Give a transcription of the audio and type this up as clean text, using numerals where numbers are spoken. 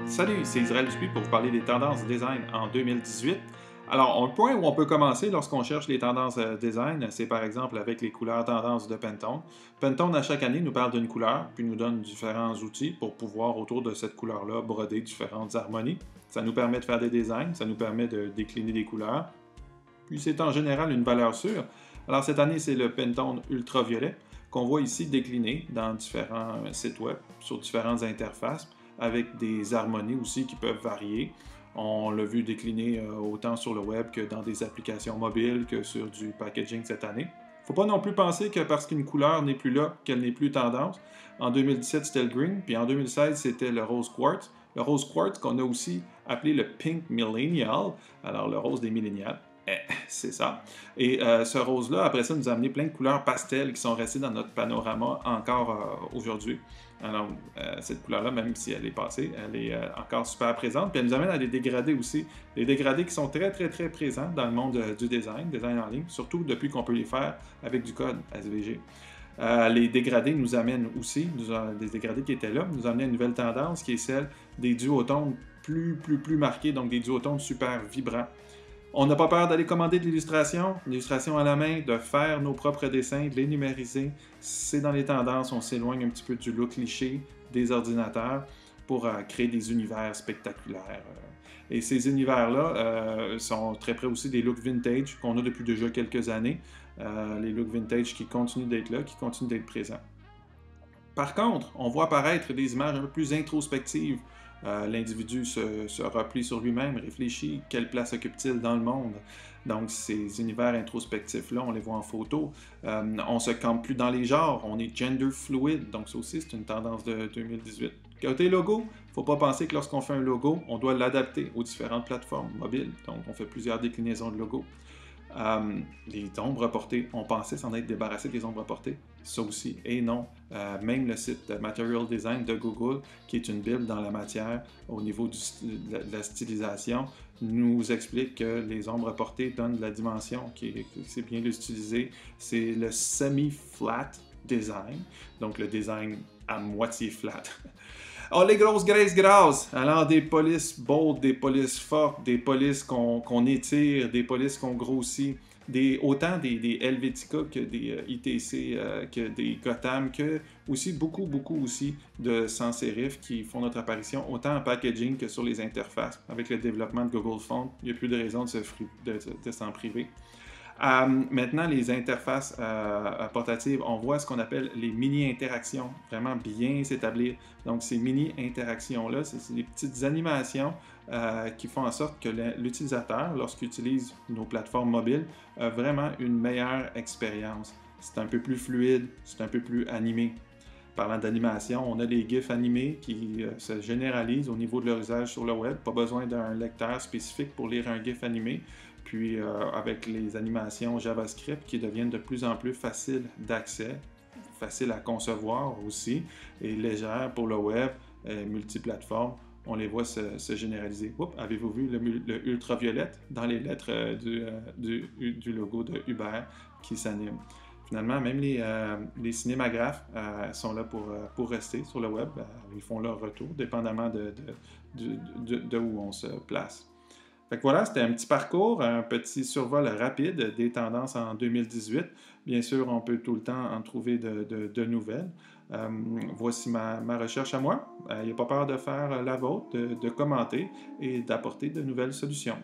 Salut, c'est Israël Dupuis pour vous parler des tendances design en 2018. Alors, un point où on peut commencer lorsqu'on cherche les tendances design, c'est par exemple avec les couleurs tendances de Pantone. Pantone, à chaque année, nous parle d'une couleur, puis nous donne différents outils pour pouvoir, autour de cette couleur-là, broder différentes harmonies. Ça nous permet de faire des designs, ça nous permet de décliner des couleurs, puis c'est en général une valeur sûre. Alors, cette année, c'est le Pantone ultraviolet qu'on voit ici décliné dans différents sites web, sur différentes interfaces, avec des harmonies aussi qui peuvent varier. On l'a vu décliner autant sur le web que dans des applications mobiles que sur du packaging cette année. Il ne faut pas non plus penser que parce qu'une couleur n'est plus là, qu'elle n'est plus tendance. En 2017, c'était le green, puis en 2016, c'était le rose quartz. Le rose quartz qu'on a aussi appelé le pink millennial, alors le rose des millénials. C'est ça. Et ce rose-là, après ça, nous a amené plein de couleurs pastel qui sont restées dans notre panorama encore aujourd'hui. Alors, cette couleur-là, même si elle est passée, elle est encore super présente. Puis elle nous amène à des dégradés aussi. Des dégradés qui sont très, très, très présents dans le monde du design en ligne, surtout depuis qu'on peut les faire avec du code SVG. Les dégradés nous amènent aussi, des dégradés qui étaient là, nous amènent à une nouvelle tendance qui est celle des duotones plus marqués, donc des duotones super vibrants. On n'a pas peur d'aller commander de l'illustration à la main, de faire nos propres dessins, de les numériser. C'est dans les tendances, on s'éloigne un petit peu du look cliché des ordinateurs pour créer des univers spectaculaires. Et ces univers-là sont très près aussi des looks vintage qu'on a depuis déjà quelques années. Les looks vintage qui continuent d'être là, qui continuent d'être présents. Par contre, on voit apparaître des images un peu plus introspectives. L'individu se replie sur lui-même, réfléchit, quelle place occupe-t-il dans le monde? Donc, ces univers introspectifs-là, on les voit en photo. On se campe plus dans les genres, on est gender fluid, donc ça aussi, c'est une tendance de 2018. Côté logo, il ne faut pas penser que lorsqu'on fait un logo, on doit l'adapter aux différentes plateformes mobiles. Donc, on fait plusieurs déclinaisons de logo. Les ombres portées, on pensait s'en être débarrassé des ombres portées, ça aussi, et non. Même le site Material Design de Google, qui est une bible dans la matière au niveau de la stylisation, nous explique que les ombres portées donnent de la dimension, c'est bien l'utiliser. C'est le semi-flat design, donc le design à moitié flat. Oh, les grosses graisses grasses! Alors, des polices bold, des polices fortes, des polices qu'on étire, des polices qu'on grossit, autant des Helvetica que des ITC, que des Gotham, que aussi beaucoup aussi de sans sérif qui font notre apparition, autant en packaging que sur les interfaces. Avec le développement de Google Font, il n'y a plus de raison de s'en priver. Maintenant, les interfaces portatives, on voit ce qu'on appelle les mini-interactions, vraiment bien s'établir. Donc, ces mini-interactions-là, c'est des petites animations qui font en sorte que l'utilisateur, lorsqu'il utilise nos plateformes mobiles, a vraiment une meilleure expérience. C'est un peu plus fluide, c'est un peu plus animé. Parlant d'animation, on a des GIFs animés qui se généralisent au niveau de leur usage sur le web. Pas besoin d'un lecteur spécifique pour lire un GIF animé. Puis avec les animations JavaScript qui deviennent de plus en plus faciles d'accès, faciles à concevoir aussi, et légères pour le web, multiplateforme, on les voit se généraliser. Avez-vous vu le ultraviolet dans les lettres du logo de Uber qui s'anime? Finalement, même les cinémagraphes sont là pour rester sur le web. Ils font leur retour, dépendamment de où on se place. Fait que voilà, c'était un petit parcours, un petit survol rapide des tendances en 2018. Bien sûr, on peut tout le temps en trouver de nouvelles. Voici ma recherche à moi. N'ayez pas peur de faire la vôtre, de commenter et d'apporter de nouvelles solutions.